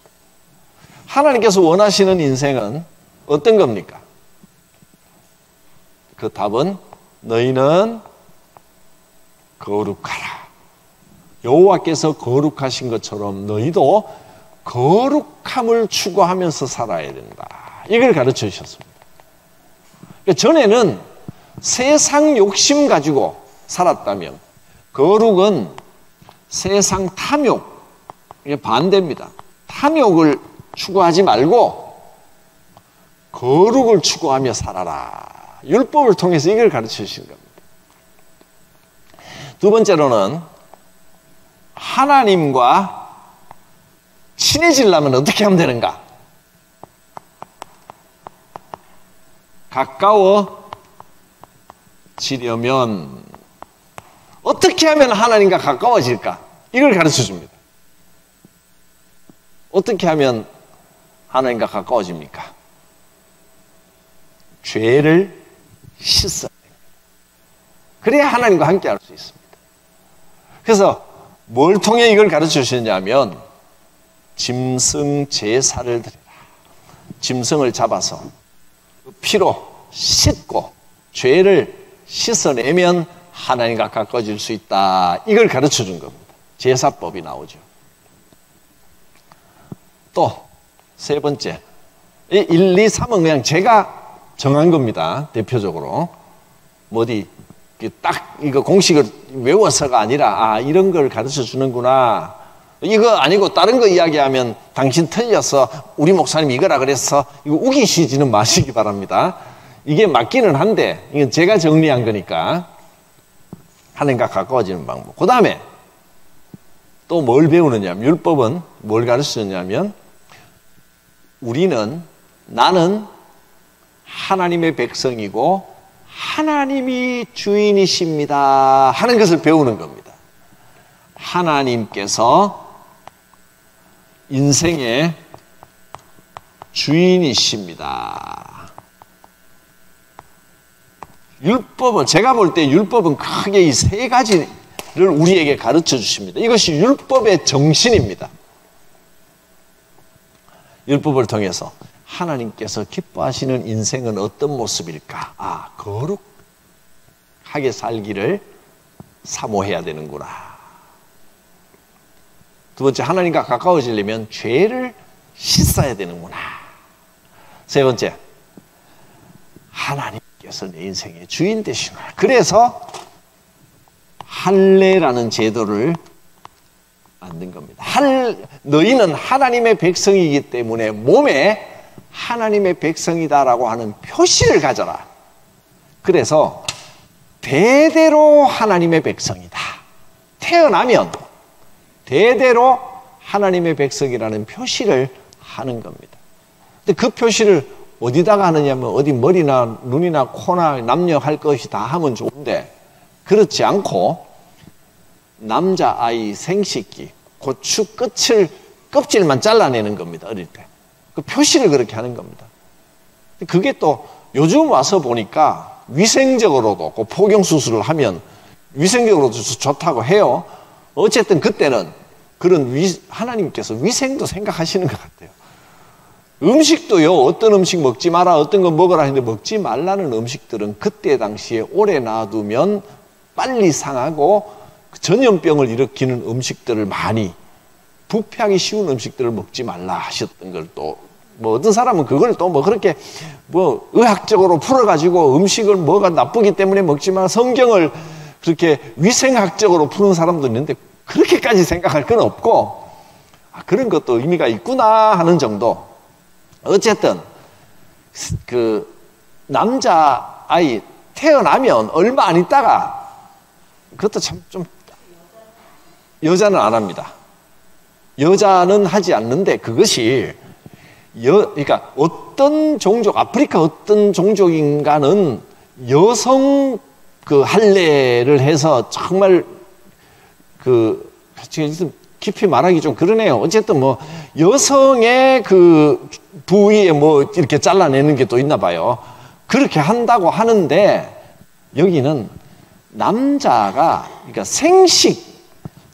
하나님께서 원하시는 인생은 어떤 겁니까? 그 답은 너희는 거룩하라. 여호와께서 거룩하신 것처럼 너희도 거룩함을 추구하면서 살아야 된다. 이걸 가르쳐 주셨습니다. 전에는 세상 욕심 가지고 살았다면, 거룩은 세상 탐욕, 이게 반대입니다. 탐욕을 추구하지 말고 거룩을 추구하며 살아라. 율법을 통해서 이걸 가르쳐 주신 겁니다. 두 번째로는 하나님과 친해지려면 어떻게 하면 되는가? 가까워지려면 어떻게 하면 하나님과 가까워질까? 이걸 가르쳐 줍니다. 어떻게 하면 하나님과 가까워집니까? 죄를 씻어야 됩니다. 그래야 하나님과 함께 할 수 있습니다. 그래서 뭘 통해 이걸 가르쳐 주셨냐면, 짐승 제사를 드리라. 짐승을 잡아서 피로 씻고 죄를 씻어내면 하나님과 가까워질 수 있다. 이걸 가르쳐 준 겁니다. 제사법이 나오죠. 또 세 번째, 1, 2, 3은 그냥 제가 정한 겁니다. 대표적으로 뭐 어디 딱 이거 공식을 외워서가 아니라 이런 걸 가르쳐 주는구나, 이거 아니고 다른 거 이야기하면 당신 틀렸어, 우리 목사님 이거라 그랬어, 이거 우기시지는 마시기 바랍니다. 이게 맞기는 한데 이건 제가 정리한 거니까 하나님과 가까워지는 방법. 그 다음에 또 뭘 배우느냐면, 율법은 뭘 가르치느냐면, 나는 하나님의 백성이고 하나님이 주인이십니다 하는 것을 배우는 겁니다. 하나님께서 인생의 주인이십니다. 율법은, 제가 볼 때 율법은 크게 이 세 가지를 우리에게 가르쳐 주십니다. 이것이 율법의 정신입니다. 율법을 통해서 하나님께서 기뻐하시는 인생은 어떤 모습일까? 거룩하게 살기를 사모해야 되는구나. 두 번째, 하나님과 가까워지려면 죄를 씻어야 되는구나. 세 번째, 하나님께서 내 인생의 주인 되시구나. 그래서 할례라는 제도를 만든 겁니다. 너희는 하나님의 백성이기 때문에 몸에 하나님의 백성이다라고 하는 표시를 가져라. 그래서 대대로 하나님의 백성이다. 태어나면 대대로 하나님의 백성이라는 표시를 하는 겁니다. 근데 그 표시를 어디다가 하느냐면, 어디 머리나 눈이나 코나 남녀 할 것이 다 하면 좋은데, 그렇지 않고 남자아이 생식기 고추 껍질만 잘라내는 겁니다. 어릴 때 그 표시를 그렇게 하는 겁니다. 그게 또 요즘 와서 보니까 위생적으로도 그 포경수술을 하면 위생적으로도 좋다고 해요. 어쨌든 그때는 그런 하나님께서 위생도 생각하시는 것 같아요. 음식도요, 어떤 음식 먹지 마라, 어떤 거 먹어라 했는데 먹지 말라는 음식들은 그때 당시에 오래 놔두면 빨리 상하고 전염병을 일으키는 음식들을 많이, 부패하기 쉬운 음식들을 먹지 말라 하셨던 걸, 또 뭐 어떤 사람은 그걸 또 뭐 그렇게 뭐 의학적으로 풀어가지고 음식을 뭐가 나쁘기 때문에 먹지 마, 성경을 그렇게 위생학적으로 푸는 사람도 있는데 그렇게까지 생각할 건 없고, 그런 것도 의미가 있구나 하는 정도. 어쨌든 그 남자아이 태어나면 얼마 안 있다가, 그것도 참 좀, 여자는 안 합니다. 여자는 하지 않는데, 그것이 그러니까 어떤 종족, 아프리카 어떤 종족인가는 여성 그 할례를 해서 정말 깊이 말하기 좀 그러네요. 어쨌든 뭐 여성의 그 부위에 뭐 이렇게 잘라내는 게 또 있나 봐요. 그렇게 한다고 하는데, 여기는 남자가, 그러니까 생식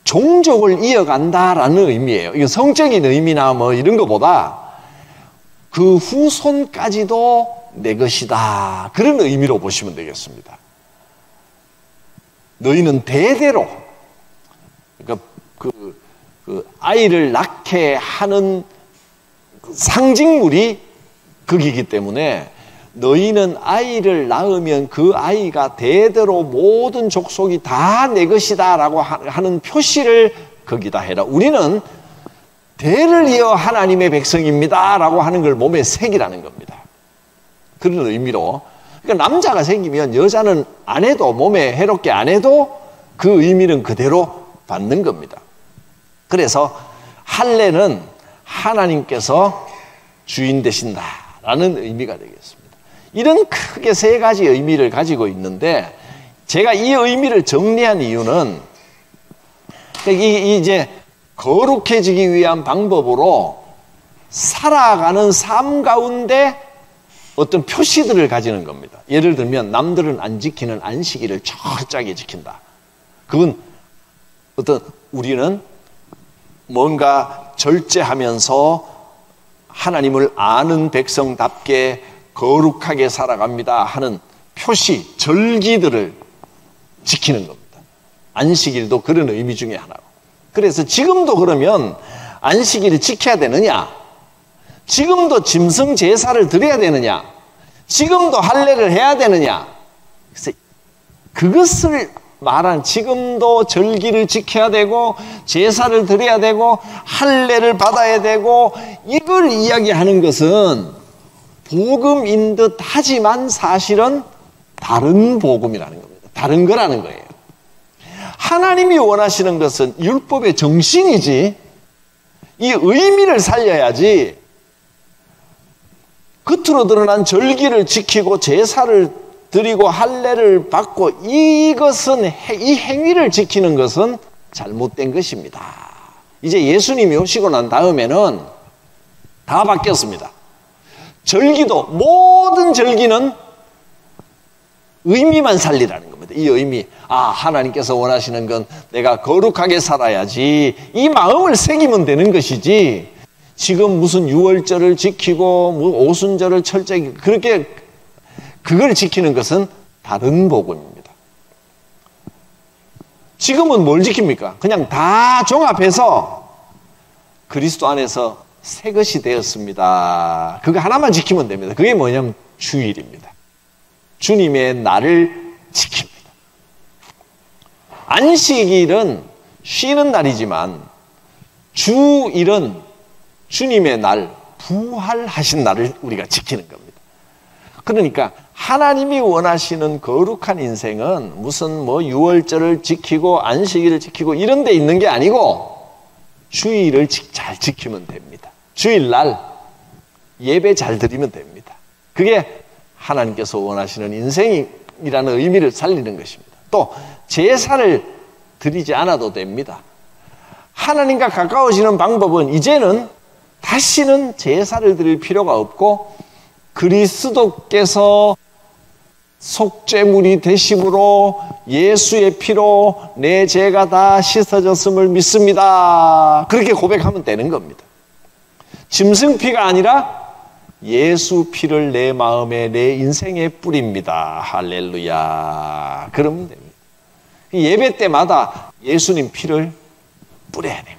종족을 이어간다라는 의미예요. 이거 성적인 의미나 뭐 이런 것보다 그 후손까지도 내 것이다, 그런 의미로 보시면 되겠습니다. 너희는 대대로, 그러니까 그 아이를 낳게 하는 상징물이 거기이기 때문에, 너희는 아이를 낳으면 그 아이가 대대로 모든 족속이 다 내 것이다 라고 하는 표시를 거기다 해라. 우리는 대를 이어 하나님의 백성입니다 라고 하는 걸 몸에 새기라는 겁니다. 그런 의미로. 그러니까 남자가 생기면 여자는 안 해도, 몸에 해롭게 안 해도 그 의미는 그대로 받는 겁니다. 그래서 할례는 하나님께서 주인 되신다라는 의미가 되겠습니다. 이런 크게 세 가지 의미를 가지고 있는데, 제가 이 의미를 정리한 이유는, 이제 거룩해지기 위한 방법으로 살아가는 삶 가운데 어떤 표시들을 가지는 겁니다. 예를 들면 남들은 안 지키는 안식일을 철저하게 지킨다. 그건 우리는 뭔가 절제하면서 하나님을 아는 백성답게 거룩하게 살아갑니다 하는 표시, 절기들을 지키는 겁니다. 안식일도 그런 의미 중에 하나고. 그래서 지금도 그러면 안식일을 지켜야 되느냐? 지금도 짐승 제사를 드려야 되느냐? 지금도 할례를 해야 되느냐? 그래서 그것을 말한, 지금도 절기를 지켜야 되고 제사를 드려야 되고 할례를 받아야 되고, 이걸 이야기하는 것은 복음인 듯 하지만 사실은 다른 복음이라는 겁니다. 다른 거라는 거예요. 하나님이 원하시는 것은 율법의 정신이지, 이 의미를 살려야지, 겉으로 드러난 절기를 지키고 제사를 드리고 할례를 받고 이것은, 이 행위를 지키는 것은 잘못된 것입니다. 이제 예수님이 오시고 난 다음에는 다 바뀌었습니다. 절기도, 모든 절기는 의미만 살리라는 겁니다. 이 의미, 하나님께서 원하시는 건 내가 거룩하게 살아야지, 이 마음을 새기면 되는 것이지, 지금 무슨 유월절을 지키고 오순절을 철저히 그렇게 그걸 지키는 것은 다른 복음입니다. 지금은 뭘 지킵니까? 그냥 다 종합해서 그리스도 안에서 새 것이 되었습니다. 그거 하나만 지키면 됩니다. 그게 뭐냐면 주일입니다. 주님의 날을 지킵니다. 안식일은 쉬는 날이지만 주일은 주님의 날, 부활하신 날을 우리가 지키는 겁니다. 그러니까 하나님이 원하시는 거룩한 인생은 무슨 유월절을 지키고 안식일을 지키고 이런 데 있는 게 아니고 주일을 잘 지키면 됩니다. 주일날 예배 잘 드리면 됩니다. 그게 하나님께서 원하시는 인생이라는 의미를 살리는 것입니다. 또 제사를 드리지 않아도 됩니다. 하나님과 가까워지는 방법은 이제는 다시는 제사를 드릴 필요가 없고 그리스도께서 속죄물이 되심으로 예수의 피로 내 죄가 다 씻어졌음을 믿습니다. 그렇게 고백하면 되는 겁니다. 짐승 피가 아니라 예수 피를 내 마음에, 내 인생에 뿌립니다. 할렐루야. 그러면 됩니다. 예배 때마다 예수님 피를 뿌려야 됩니다.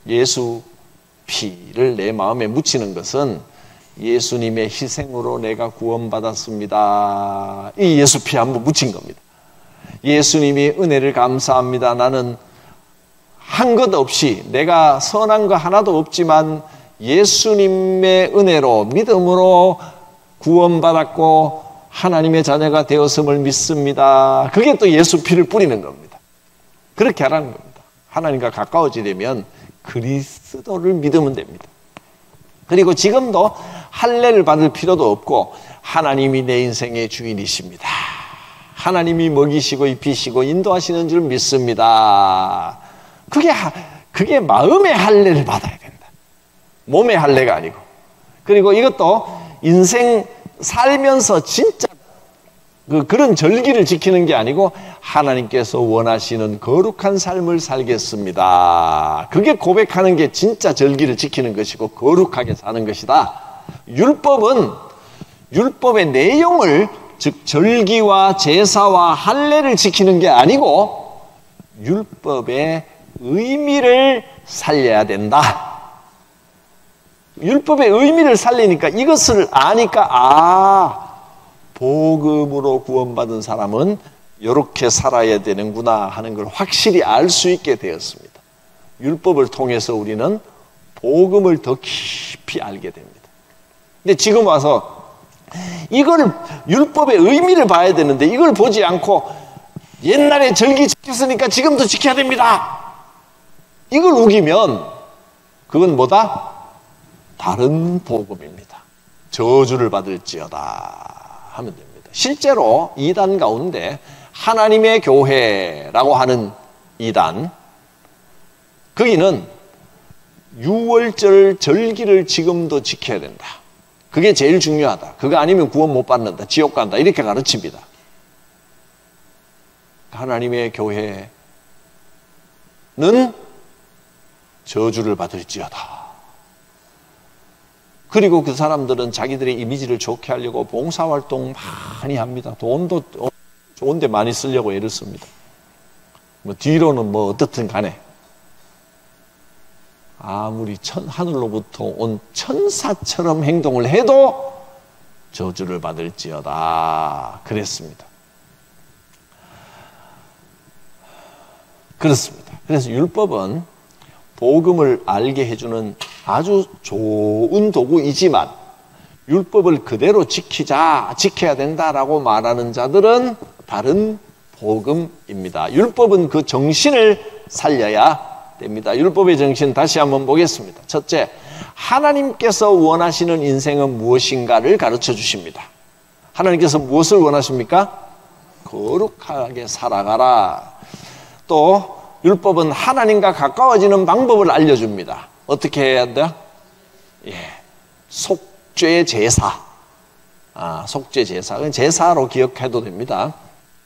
예수 피를 내 마음에 묻히는 것은 예수님의 희생으로 내가 구원받았습니다. 이 예수 피 한번 묻힌 겁니다. 예수님이 은혜를 감사합니다. 나는 한 것 없이, 내가 선한 거 하나도 없지만 예수님의 은혜로, 믿음으로 구원받았고 하나님의 자녀가 되었음을 믿습니다. 그게 또 예수 피를 뿌리는 겁니다. 그렇게 하라는 겁니다. 하나님과 가까워지려면 그리스도를 믿으면 됩니다. 그리고 지금도 할례를 받을 필요도 없고 하나님이 내 인생의 주인이십니다. 하나님이 먹이시고 입히시고 인도하시는 줄 믿습니다. 그게 마음의 할례를 받아야 된다. 몸의 할례가 아니고. 그리고 이것도 인생 살면서 진짜 그런 절기를 지키는 게 아니고 하나님께서 원하시는 거룩한 삶을 살겠습니다. 그게 고백하는 게 진짜 절기를 지키는 것이고 거룩하게 사는 것이다. 율법은 율법의 내용을, 즉 절기와 제사와 할례를 지키는 게 아니고 율법의 의미를 살려야 된다. 율법의 의미를 살리니까, 이것을 아니까 복음으로 구원받은 사람은 이렇게 살아야 되는구나 하는 걸 확실히 알 수 있게 되었습니다. 율법을 통해서 우리는 복음을 더 깊이 알게 됩니다. 근데 지금 와서 이걸, 율법의 의미를 봐야 되는데 이걸 보지 않고 옛날에 절기 지켰으니까 지금도 지켜야 됩니다, 이걸 우기면 그건 뭐다? 다른 복음입니다. 저주를 받을지어다 하면 됩니다. 실제로 이단 가운데 하나님의 교회라고 하는 이단, 거기는 유월절 절기를 지금도 지켜야 된다. 그게 제일 중요하다. 그거 아니면 구원 못 받는다. 지옥 간다. 이렇게 가르칩니다. 하나님의 교회는 저주를 받을지어다. 그리고 그 사람들은 자기들의 이미지를 좋게 하려고 봉사활동 많이 합니다. 돈도 좋은 데 많이 쓰려고 애를 씁니다. 뒤로는 어떻든 간에. 아무리 하늘로부터 온 천사처럼 행동을 해도 저주를 받을지어다 그랬습니다. 그렇습니다. 그래서 율법은 복음을 알게 해주는 아주 좋은 도구이지만 율법을 그대로 지켜야 된다라고 말하는 자들은 다른 복음입니다. 율법은 그 정신을 살려야 됩니다. 율법의 정신 다시 한번 보겠습니다. 첫째, 하나님께서 원하시는 인생은 무엇인가를 가르쳐 주십니다. 하나님께서 무엇을 원하십니까? 거룩하게 살아가라. 또 율법은 하나님과 가까워지는 방법을 알려줍니다. 어떻게 해야 돼요? 속죄 제사. 속죄 제사. 제사로 기억해도 됩니다.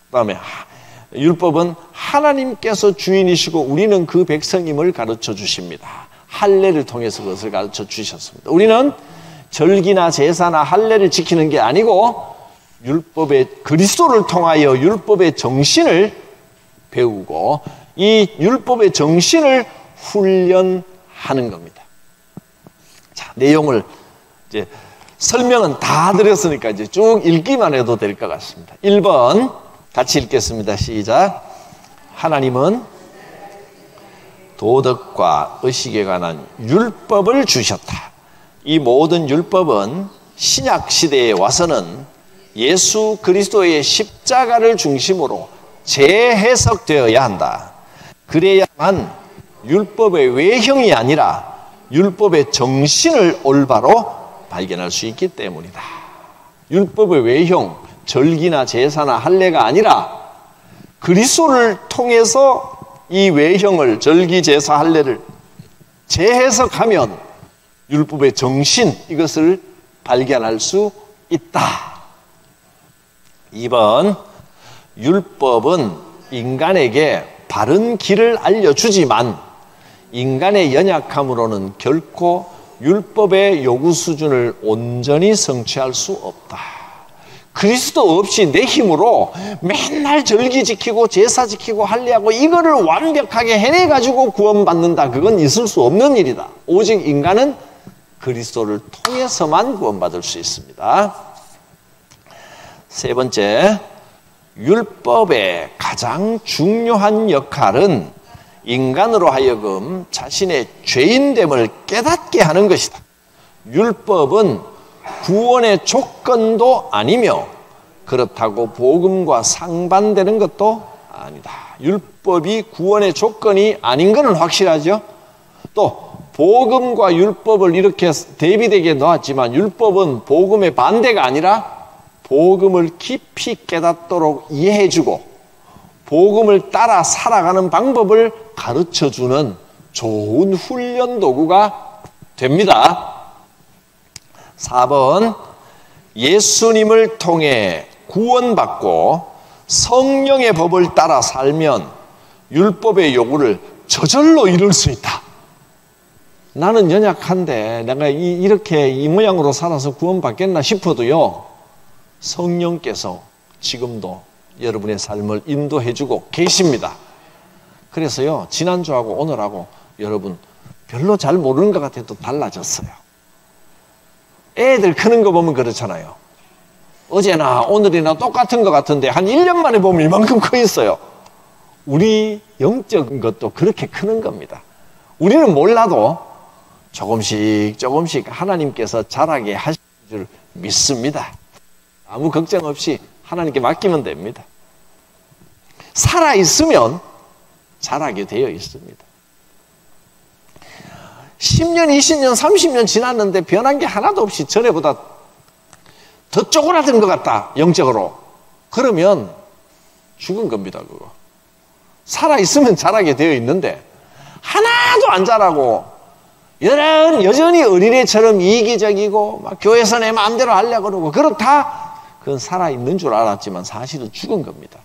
그 다음에 율법은 하나님께서 주인이시고 우리는 그 백성임을 가르쳐 주십니다. 할례를 통해서 그것을 가르쳐 주셨습니다. 우리는 절기나 제사나 할례를 지키는 게 아니고 율법의 그리스도를 통하여 율법의 정신을 배우고 이 율법의 정신을 훈련하는 겁니다. 자, 내용을 이제 설명은 다 드렸으니까 이제 쭉 읽기만 해도 될 것 같습니다. 1번 같이 읽겠습니다. 시작. 하나님은 도덕과 의식에 관한 율법을 주셨다. 이 모든 율법은 신약 시대에 와서는 예수 그리스도의 십자가를 중심으로 재해석되어야 한다. 그래야만 율법의 외형이 아니라 율법의 정신을 올바로 발견할 수 있기 때문이다. 율법의 외형, 절기나 제사나 할례가 아니라 그리스도를 통해서 이 외형을 절기, 제사, 할례를 재해석하면 율법의 정신, 이것을 발견할 수 있다. 2번, 율법은 인간에게 바른 길을 알려주지만 인간의 연약함으로는 결코 율법의 요구 수준을 온전히 성취할 수 없다. 그리스도 없이 내 힘으로 맨날 절기 지키고 제사 지키고 할례하고 이거를 완벽하게 해내가지고 구원받는다. 그건 있을 수 없는 일이다. 오직 인간은 그리스도를 통해서만 구원받을 수 있습니다. 세 번째, 율법의 가장 중요한 역할은 인간으로 하여금 자신의 죄인됨을 깨닫게 하는 것이다. 율법은 구원의 조건도 아니며 그렇다고 복음과 상반되는 것도 아니다. 율법이 구원의 조건이 아닌 것은 확실하죠. 또 복음과 율법을 이렇게 대비되게 놓았지만 율법은 복음의 반대가 아니라 복음을 깊이 깨닫도록 이해해주고 복음을 따라 살아가는 방법을 가르쳐주는 좋은 훈련 도구가 됩니다. 4번, 예수님을 통해 구원받고 성령의 법을 따라 살면 율법의 요구를 저절로 이룰 수 있다. 나는 연약한데 내가 이렇게 이 모양으로 살아서 구원받겠나 싶어도요, 성령께서 지금도 여러분의 삶을 인도해주고 계십니다. 그래서요, 지난주하고 오늘하고 여러분 별로 잘 모르는 것 같아도 달라졌어요. 애들 크는 거 보면 그렇잖아요. 어제나 오늘이나 똑같은 것 같은데 한 1년 만에 보면 이만큼 커 있어요. 우리 영적인 것도 그렇게 크는 겁니다. 우리는 몰라도 조금씩 하나님께서 자라게 하실 줄 믿습니다. 아무 걱정 없이 하나님께 맡기면 됩니다. 살아있으면 자라게 되어 있습니다. 10년, 20년, 30년 지났는데 변한 게 하나도 없이 전에보다 더 쪼그라든 것 같다, 영적으로. 그러면 죽은 겁니다, 그거. 살아있으면 자라게 되어 있는데 하나도 안 자라고 여전히 어린애처럼 이기적이고 막 교회에서 내 마음대로 하려고 그러고 그렇다. 그건 살아있는 줄 알았지만 사실은 죽은 겁니다.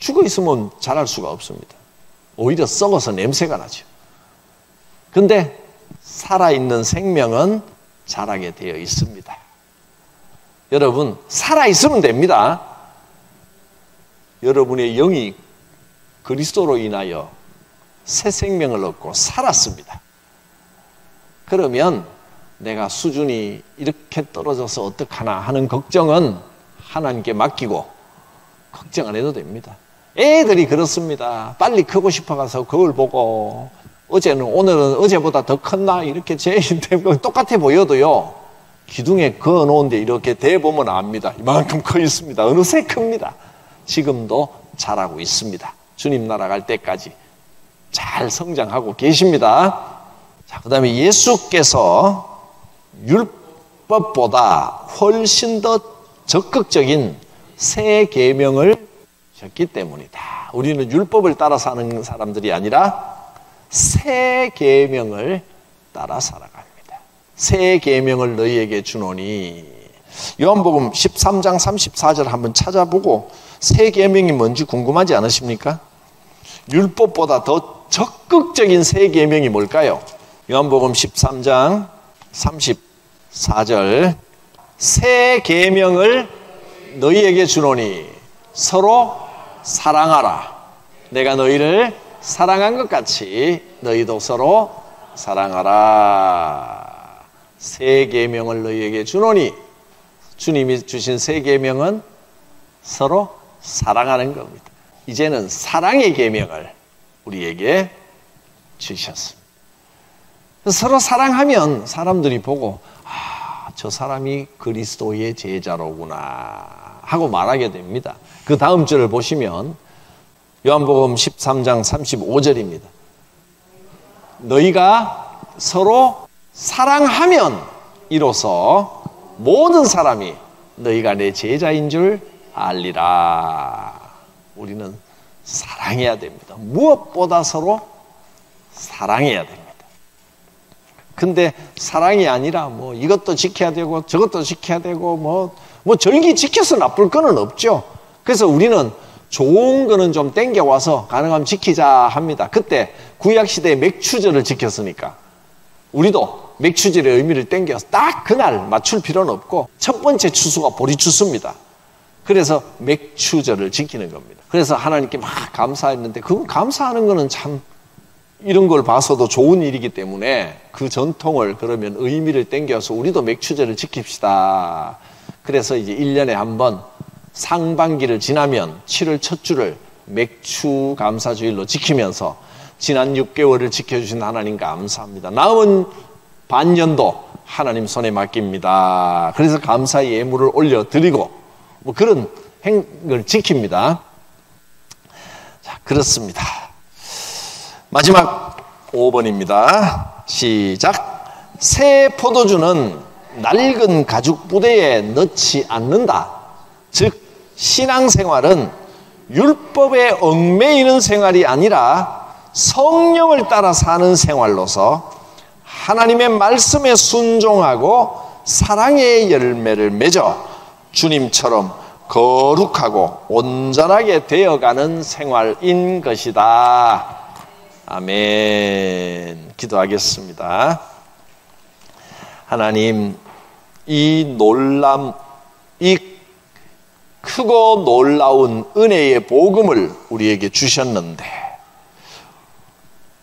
죽어있으면 자랄 수가 없습니다. 오히려 썩어서 냄새가 나죠. 근데 살아있는 생명은 자라게 되어 있습니다. 여러분, 살아있으면 됩니다. 여러분의 영이 그리스도로 인하여 새 생명을 얻고 살았습니다. 그러면 내가 수준이 이렇게 떨어져서 어떡하나 하는 걱정은 하나님께 맡기고 걱정 안 해도 됩니다. 애들이 그렇습니다. 빨리 크고 싶어가서 거울 보고 오늘은 어제보다 더 컸나 이렇게 똑같아 보여도요, 기둥에 그어 놓은데 이렇게 대보면 압니다. 이만큼 커 있습니다. 어느새 큽니다. 지금도 자라고 있습니다. 주님 나라 갈 때까지 잘 성장하고 계십니다. 자, 그 다음에 예수께서 율법보다 훨씬 더 적극적인 새 계명을 주셨기 때문이다. 우리는 율법을 따라 사는 사람들이 아니라 새 계명을 따라 살아갑니다. 새 계명을 너희에게 주노니. 요한복음 13장 34절 한번 찾아보고 새 계명이 뭔지 궁금하지 않으십니까? 율법보다 더 적극적인 새 계명이 뭘까요? 요한복음 13장 34절 새 계명을 너희에게 주노니 서로 사랑하라. 내가 너희를 사랑한 것 같이 너희도 서로 사랑하라. 새 계명을 너희에게 주노니, 주님이 주신 새 계명은 서로 사랑하는 겁니다. 이제는 사랑의 계명을 우리에게 주셨습니다. 서로 사랑하면 사람들이 보고 저 사람이 그리스도의 제자로구나 하고 말하게 됩니다. 그 다음 절을 보시면 요한복음 13장 35절입니다. 너희가 서로 사랑하면 이로써 모든 사람이 너희가 내 제자인 줄 알리라. 우리는 사랑해야 됩니다. 무엇보다 서로 사랑해야 됩니다. 근데 사랑이 아니라 뭐 이것도 지켜야 되고 저것도 지켜야 되고 뭐 절기 지켜서 나쁠 거는 없죠. 그래서 우리는 좋은 거는 좀 땡겨와서 가능하면 지키자 합니다. 그때 구약시대에 맥추절을 지켰으니까 우리도 맥추절의 의미를 땡겨서 딱 그날 맞출 필요는 없고 첫 번째 추수가 보리추수입니다. 그래서 맥추절을 지키는 겁니다. 그래서 하나님께 막 감사했는데 그건 감사하는 거는 참 이런 걸 봐서도 좋은 일이기 때문에 그 전통을 그러면 의미를 땡겨서 우리도 맥추절을 지킵시다. 그래서 이제 1년에 한 번 상반기를 지나면 7월 첫 주를 맥추 감사주일로 지키면서 지난 6개월을 지켜주신 하나님 감사합니다. 남은 반년도 하나님 손에 맡깁니다. 그래서 감사의 예물을 올려드리고 뭐 그런 행을 지킵니다. 자, 그렇습니다. 마지막 5번입니다. 시작. 새 포도주는 낡은 가죽 부대에 넣지 않는다. 즉 신앙생활은 율법에 얽매이는 생활이 아니라 성령을 따라 사는 생활로서 하나님의 말씀에 순종하고 사랑의 열매를 맺어 주님처럼 거룩하고 온전하게 되어가는 생활인 것이다. 아멘. 기도하겠습니다. 하나님, 이 크고 놀라운 은혜의 복음을 우리에게 주셨는데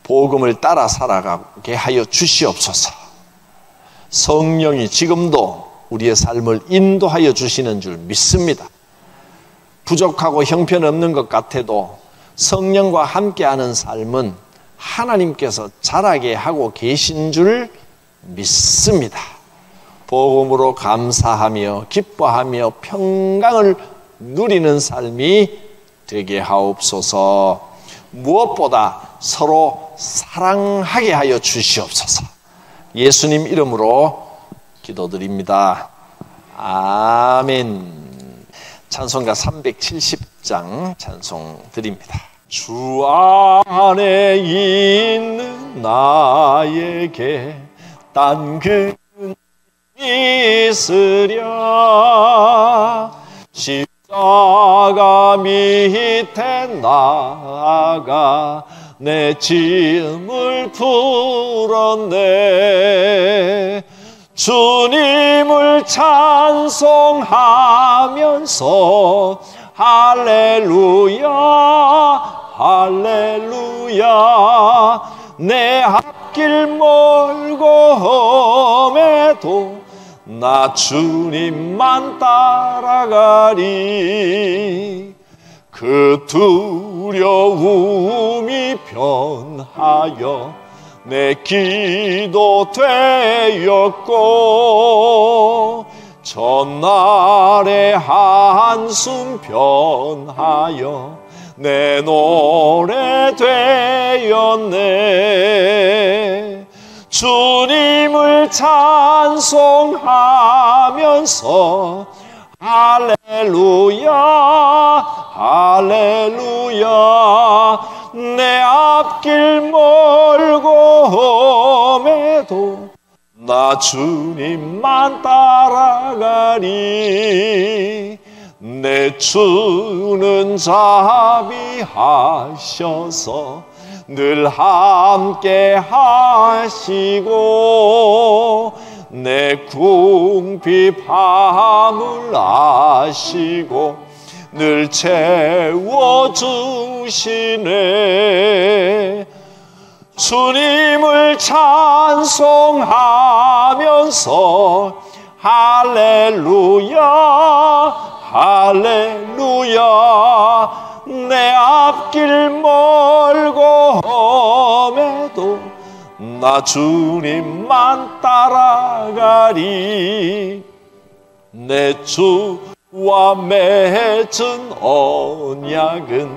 복음을 따라 살아가게 하여 주시옵소서. 성령이 지금도 우리의 삶을 인도하여 주시는 줄 믿습니다. 부족하고 형편없는 것 같아도 성령과 함께하는 삶은 하나님께서 자라게 하고 계신 줄 믿습니다. 복음으로 감사하며 기뻐하며 평강을 누리는 삶이 되게 하옵소서. 무엇보다 서로 사랑하게 하여 주시옵소서. 예수님 이름으로 기도드립니다. 아멘. 찬송가 370장 찬송 드립니다. 주 안에 있는 나에게 딴 근 있으랴. 십자가 밑에 나아가 내 짐을 풀었네. 주님을 찬송하면서 할렐루야 할렐루야. 내 앞길 멀고 험해도 나 주님만 따라가리. 그 두려움이 변하여 내 기도 되었고, 전날의 한숨 변하여 내 노래 되었네. 주님을 찬송하면서 할렐루야 할렐루야. 내 앞길 멀고 험해도 나 주님만 따라가리. 내 주는 자비하셔서 늘 함께 하시고, 내 궁핍함을 아시고 늘 채워주시네. 주님을 찬송하면서 할렐루야 할렐루야. 내 앞길 멀고 험해도 나 주님만 따라가리. 내 주와 맺은 언약은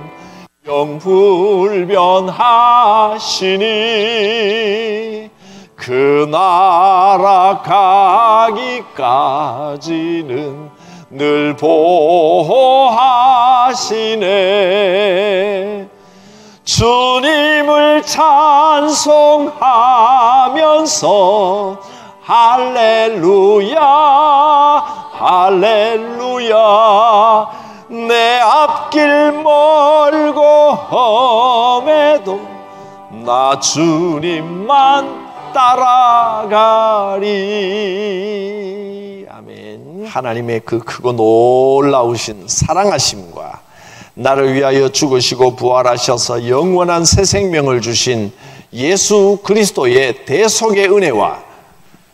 영불변하시니, 그 나라 가기까지는 늘 보호하시네. 주님을 찬송하면서 할렐루야 할렐루야. 내 앞길 멀고 험해도 나 주님만 따라가리. 아멘. 하나님의 그 크고 놀라우신 사랑하심과 나를 위하여 죽으시고 부활하셔서 영원한 새 생명을 주신 예수 그리스도의 대속의 은혜와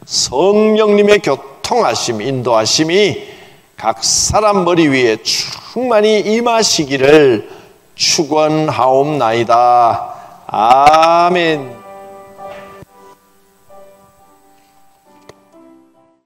성령님의 교통하심, 인도하심이 각 사람 머리 위에 충만히 임하시기를 축원하옵나이다. 아멘.